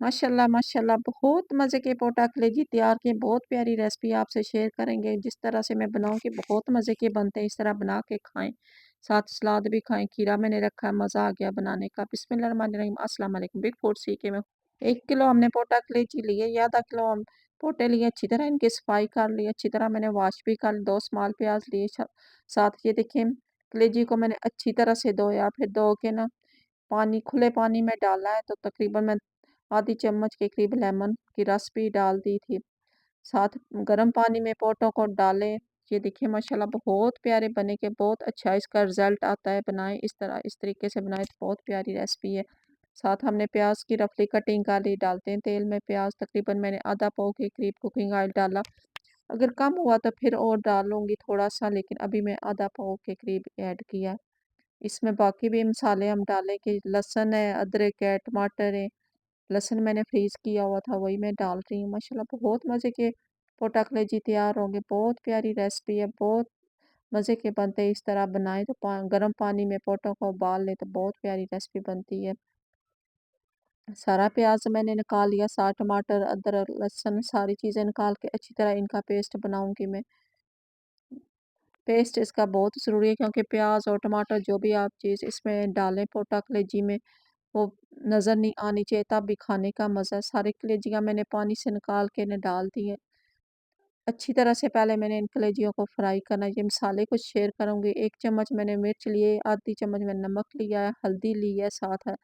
माशाल्लाह माशाल्लाह बहुत मज़े के पोटा कलेजी तैयार किए। बहुत प्यारी रेसिपी आपसे शेयर करेंगे। जिस तरह से मैं बनाऊँ कि बहुत मज़े के बनते हैं, इस तरह बना के खाएँ। साथ सलाद भी खाएँ। खीरा मैंने रखा है, मज़ा आ गया बनाने का। बिस्मिल्लाहिर्रहमानिर्रहीम। अस्सलाम वालेकुम। बिग फूड सीखे में 1 किलो हमने पोटा कलेजी लिए या आधा किलो हम पोटे लिए। अच्छी तरह इनकी सफाई कर ली। अच्छी तरह मैंने वॉश भी कर ली। 2 स्मॉल प्याज लिए। साथ ये देखिए कलेजी को मैंने अच्छी तरह से धोया। फिर धो के ना पानी खुले पानी में डाला है, तो तकरीबन मैं आधी चम्मच के करीब लेमन की रस भी डाल दी थी। साथ गर्म पानी में पोटों को डालें। ये देखिए माशाल्लाह बहुत प्यारे बने के, बहुत अच्छा इसका रिजल्ट आता है। बनाएं इस तरह, इस तरीके से बनाएं तो बहुत प्यारी रेसिपी है। साथ हमने प्याज की रफली कटिंग कर ली। डालते हैं तेल में प्याज। तकरीबन मैंने आधा पाव के करीब कुकिंग ऑयल डाला। अगर कम हुआ तो फिर और डालूंगी थोड़ा सा, लेकिन अभी मैं आधा पाव के करीब ऐड किया। इसमें बाकी भी मसाले हम डालें कि लहसुन है, अदरक है, टमाटर है। लहसुन मैंने फ्रीज़ किया हुआ था, वही मैं डाल रही हूँ। माशाल्लाह बहुत मज़े के पोटा कलेजी तैयार होंगे। बहुत प्यारी रेसिपी है, बहुत मज़े के बनते हैं। इस तरह बनाएं तो गर्म पानी में पोटों को उबाल लें तो बहुत प्यारी रेसिपी बनती है। सारा प्याज मैंने निकाल लिया, सारा टमाटर, अदरक, लहसुन सारी चीज़ें निकाल के अच्छी तरह इनका पेस्ट बनाऊंगी मैं। पेस्ट इसका बहुत ज़रूरी है, क्योंकि प्याज और टमाटर जो भी आप चीज़ इसमें डालें पोटा कलेजी में, वो नज़र नहीं आनी चाहिए, तब भी खाने का मज़ा। सारी कलेजियाँ मैंने पानी से निकाल के इन्हें डाल दी है। अच्छी तरह से पहले मैंने इन कलेजियों को फ्राई करना है। ये मसाले कुछ शेयर करूँगी। 1 चम्मच मैंने मिर्च लिए, आधी चम्मच मैंने नमक लिया है, हल्दी ली है, साथ है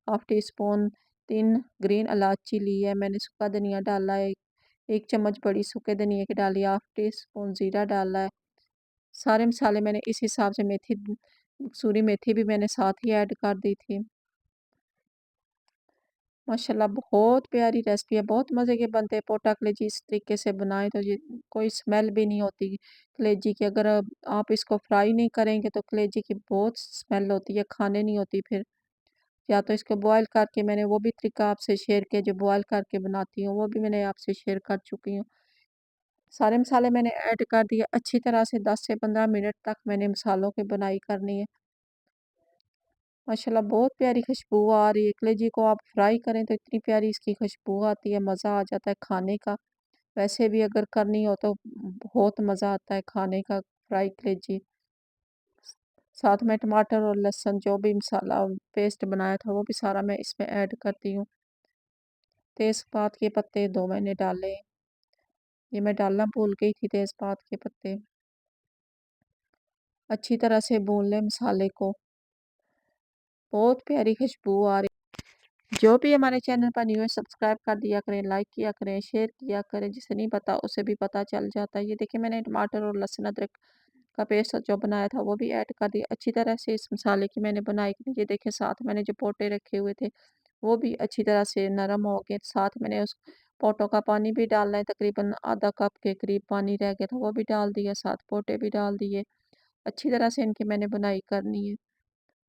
हाफ टी स्पून 3 ग्रीन इलायची ली है, मैंने सूखा धनिया डाला है, 1 चम्मच बड़ी सूखे धनिया की डाली, हाफ टी स्पून ज़ीरा डाला है। सारे मसाले मैंने इस हिसाब से, मेथी, कसूरी मेथी भी मैंने साथ ही ऐड कर दी थी। माशाल्लाह बहुत प्यारी रेसिपी है, बहुत मज़े के बनते हैं पोटा कलेजी। इस तरीके से बनाएं तो ये कोई स्मेल भी नहीं होती कलेजी की। अगर आप इसको फ्राई नहीं करेंगे तो कलेजी की बहुत स्मेल होती है, खाने नहीं होती फिर। या तो इसको बॉयल करके, मैंने वो भी तरीका आपसे शेयर किया जो बॉयल करके बनाती हूँ, वो भी मैंने आपसे शेयर कर चुकी हूँ। सारे मसाले मैंने ऐड कर दिए। अच्छी तरह से 10 से 15 मिनट तक मैंने मसालों की बनाई करनी है। माशाल्लाह बहुत प्यारी खुशबू आ रही है। कलेजी को आप फ्राई करें तो इतनी प्यारी इसकी खुशबू आती है, मज़ा आ जाता है खाने का। वैसे भी अगर करनी हो तो बहुत मज़ा आता है खाने का फ्राई कलेजी। साथ में टमाटर और लहसुन जो भी मसाला पेस्ट बनाया था वो भी सारा मैं इसमें ऐड करती हूँ। तेज़पात के पत्ते 2 मैंने डाले। ये मैं डालना भूल गई थी तेज़पात के पत्ते। अच्छी तरह से भून लें मसाले को। बहुत प्यारी खुशबू आ रही। जो भी हमारे चैनल पर न्यू है सब्सक्राइब कर दिया करें, लाइक किया करें, शेयर किया करें। जिसे नहीं पता उसे भी पता चल जाता है। ये देखिए मैंने टमाटर और लहसुन अदरक का पेस्ट जो बनाया था वो भी ऐड कर दिया। अच्छी तरह से इस मसाले की मैंने बनाई की। ये देखिए साथ मैंने जो पोटे रखे हुए थे वो भी अच्छी तरह से नरम हो गए। साथ मैंने उस पोटों का पानी भी डालना है, तकरीबन आधा कप के करीब पानी रह गया था वो भी डाल दिया, साथ पोटे भी डाल दिए। अच्छी तरह से इनकी मैंने बुनाई करनी है।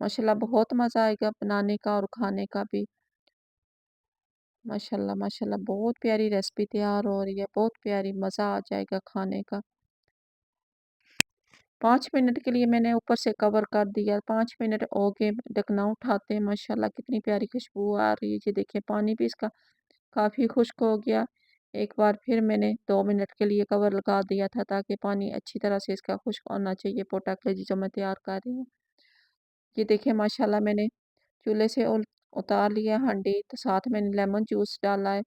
माशाल्लाह बहुत मज़ा आएगा बनाने का और खाने का भी। माशाल्लाह माशाल्लाह बहुत प्यारी रेसिपी तैयार हो रही है, बहुत प्यारी, मज़ा आ जाएगा खाने का। 5 मिनट के लिए मैंने ऊपर से कवर कर दिया। 5 मिनट हो गए, ढकना उठाते हैं। माशाल्लाह कितनी प्यारी खुशबू आ रही है। ये देखिए पानी भी इसका काफ़ी खुश्क हो गया। एक बार फिर मैंने 2 मिनट के लिए कवर लगा दिया था, ताकि पानी अच्छी तरह से इसका खुश्क होना चाहिए पोटा कलेजी जो मैं तैयार कर रही हूँ। ये देखिए माशाल्लाह मैंने चूल्हे से उतार लिया हांडी, तो साथ मैंने लेमन जूस डाला है।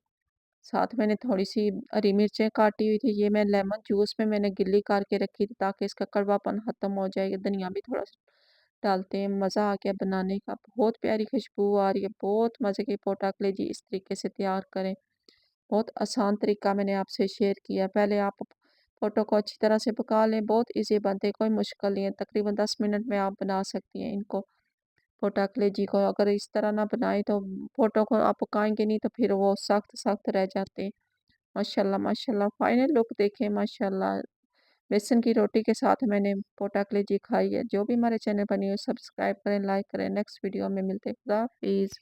साथ मैंने थोड़ी-सी हरी मिर्चें काटी हुई थी, ये मैं लेमन जूस में मैंने गिल्ली करके रखी थी, ताकि इसका कड़वापन ख़त्म हो जाए। धनिया भी थोड़ा-सा डालते हैं, मज़ा आ गया बनाने का। बहुत प्यारी खुशबू आ रही है, बहुत मज़े की पोटा कलेजी इस तरीके से तैयार करें। बहुत आसान तरीका मैंने आपसे शेयर किया। पहले आप पोटो को अच्छी तरह से पका लें, बहुत ईज़ी बनते हैं, कोई मुश्किल नहीं है। तकरीबन 10 मिनट में आप बना सकती हैं इनको। पोटा कलेजी को अगर इस तरह ना बनाएँ तो पोटो को आप पकाएँगे नहीं तो फिर वो सख्त-सख्त रह जाते हैं। माशाल्लाह माशाल्लाह फाइनल लुक देखें माशाल्लाह। बेसन की रोटी के साथ मैंने पोटा कलेजी खाई है। जो भी हमारे चैनल पर न्यू है सब्सक्राइब करें, लाइक करें। नेक्स्ट वीडियो में मिलते हैं। खुदा हाफिज़।